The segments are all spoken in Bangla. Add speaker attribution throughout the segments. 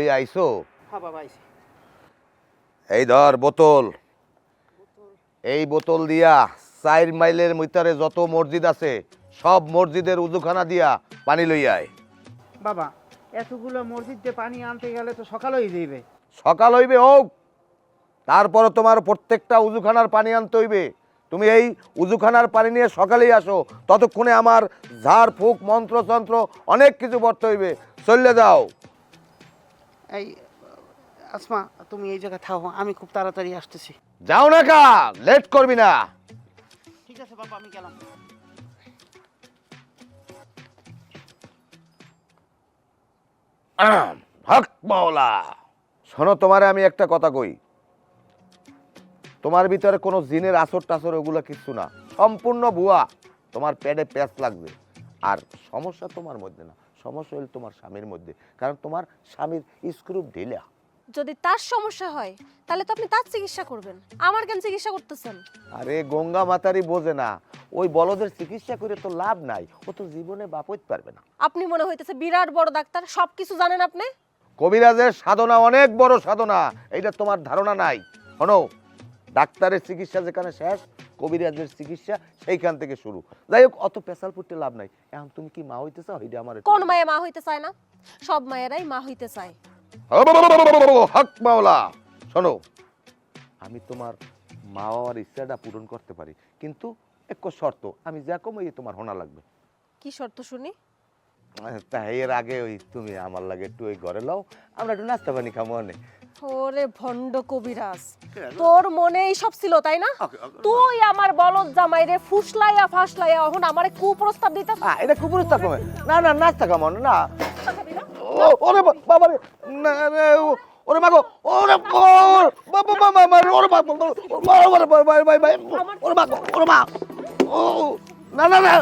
Speaker 1: লইয়া আইছো?
Speaker 2: হ্যাঁ বাবা আইছি।
Speaker 1: এই ধর বোতল, এই বোতল দিয়া 4 মাইলের ভিতরে যত মসজিদ আছে সব মসজিদের উজুখানা দিয়া পানি লইয়া আয়।
Speaker 2: বাবা এতগুলো মসজিদ দিয়ে পানি আনতে গেলে তো সকাল হয়ে যাইবে।
Speaker 1: সকাল হইবে হোক, তারপরে তোমার প্রত্যেকটা উজুখানার পানি আনতে হইবে। তুমি এই উজুখানার পানি নিয়ে সকালেই আসো, ততক্ষণে আমার ঝাড় ফুক মন্ত্রতন্ত্র অনেক কিছু পড়তে হইবে। চলে যাও।
Speaker 2: এই আসমা তুমি এই জায়গায় থাও, আমি খুব তাড়াতাড়ি আসতেছি।
Speaker 1: যাও না কা, লেট করবি না।
Speaker 2: ঠিক আছে বাবা, আমি গেলাম।
Speaker 1: হক মাওলা। শোনো, তোমারে আমি একটা কথা কই, তোমার ভিতরে কোনো জিনের আসর টাসর ওগুলো কিছু না, সম্পূর্ণ ভুয়া। তোমার পেটে প্যাঁচ লাগবে। আর সমস্যা তোমার মধ্যে না, সমস্যা হলো তোমার স্বামীর মধ্যে, কারণ তোমার স্বামীর স্ক্রু ঢিলা।
Speaker 3: যদি তার সমস্যা হয় তাহলে তো আপনি তার চিকিৎসা করবেন, আমার কেন চিকিৎসা করতেছেন?
Speaker 1: আরে গঙ্গা মাতারি বোঝে না, ওই বলদের চিকিৎসা করে তো লাভ নাই, ও তো জীবনে বাপ হইতে পারবে না।
Speaker 3: আপনি মনে হইতেছে বিরাট বড় ডাক্তার, সবকিছু জানেন আপনি।
Speaker 1: কবিরাজের সাধনা অনেক বড় সাধনা, এইটা তোমার ধারণা নাই। শোনো, ডাক্তারের চিকিৎসা যেখানে শেষ, কবিরাজের চিকিৎসা সেইখান থেকে শুরু। যাই হোক, অত পেশাল পড়তে লাভ নাই। এখন তুমি কি মা হইতে চাও? এইটা আমার
Speaker 3: কোন মায়ে মা হইতে চায় না? সব মায়েরাই মা হইতে চায়।
Speaker 1: হক মাওলা। শোনো, আমি তোমার মা বাবার ইচ্ছাটা পূরণ করতে পারি, কিন্তু এক শর্ত, আমি যা কম এই তোমার হোনা লাগবে।
Speaker 3: কি শর্ত শুনি?
Speaker 1: তা এর আগে ওই তুমি আমার লাগে একটু ওই ঘরে লাও, আমরা একটু নাস্তা পানি খাবো অনেক।
Speaker 3: ওরে ভণ্ড কবিরাজ, তোর মনে এই সব ছিল তাই না? তুই আমার বলদ জামাইরে ফুসলাইয়া ফাসলাইয়া এখন আমারে কুপ্রস্তাব দিতাস।
Speaker 1: এটা খুব প্রস্তাব কমে না, না নাস্তা খাবো না। ওরে বাবা রে, না রে, ওরে মাগো, ওরে বাবা বাবা মারে, ওরে বাবা, ওরে ভাই ভাই ভাই, ওরে মাগো, ওরে মা, ও না না না।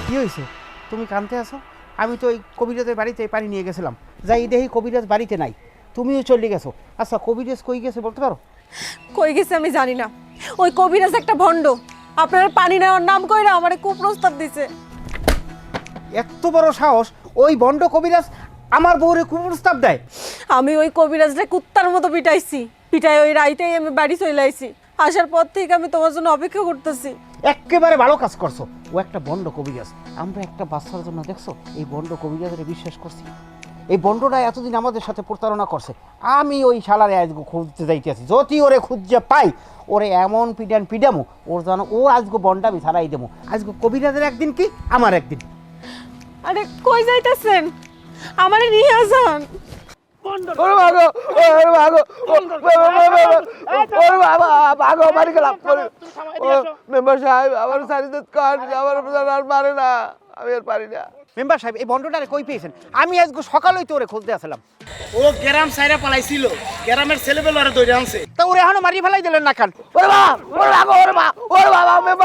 Speaker 2: কি হয়েছে, তুমি কানতে আছো? আমি তো ওই কবিরাজের বাড়িতে পানি নিয়ে গেছিলাম, যাই দেখি কবিরাজ বাড়িতে নাই, তুমিও চলে গেছো। আচ্ছা কবিরাজ কই গেছে বলতে পারো?
Speaker 3: কই গেছে আমি জানি না, ওই কবিরাজ একটা ভণ্ড, আপনার পানি নেওয়ার নাম কইরা আমারে কুপ্রস্তাব দিছে।
Speaker 2: এত বড় সাহস, ওই বন্ড কবিরাজ আমার বউরে কুপ্রস্তাব দেয়?
Speaker 3: আমি ওই কবিরাজরে কুত্তার মতো পিটাইছি, পিটাই ওই রাইতেই আমি বাড়ি চলে আইছি। আসার পর থেকে আমি তোমার জন্য অপেক্ষা করতেছি।
Speaker 2: একেবারে ভালো কাজ করছো, ও একটা বন্ড কবিরাজ। আমরা একটা বাচ্চার জন্য দেখছো এই বন্ড কবিরাজরে বিশ্বাস করছি। এই বন্ডটা এতদিন আমাদের সাথে প্রতারণা করছে। আমি ওই শালারে আজকে খুঁজতে যাইতেছি, যদি ওরে খুঁজে পাই ওরে এমন পিডামো ওর যেন ও আজকে বন্ডামি ছাড়াই দেবো। আজকে কবিরাজের একদিন কি আমার একদিন।
Speaker 3: আরে কই যাইতেছেন? আমারে নিয়ে যান।
Speaker 1: ওরে মাগো, ওরে মাগো, ওরে বাবা ভাগো, বাড়ি গেলাম। মেম্বার সাহেব আমার সারিদত কাট, আমার আর পারে না, আমি আর পারি না।
Speaker 2: মেম্বার সাহেব এই বন্ডটারে কই পেয়েছেন? আমি আজকে সকালেই তো ওরে খুঁজতে আসলাম।
Speaker 4: ও গ্রাম সাইরা পালাইছিল, গ্রামের ছেলেবেলারে ধরে আনছে।
Speaker 2: তা ওরে এখনো মারি ফেলাই দিলেন না কেন?
Speaker 1: ওরে মা, ওরে মাগো, ওরে মা, ওরে বাবা মেম্বার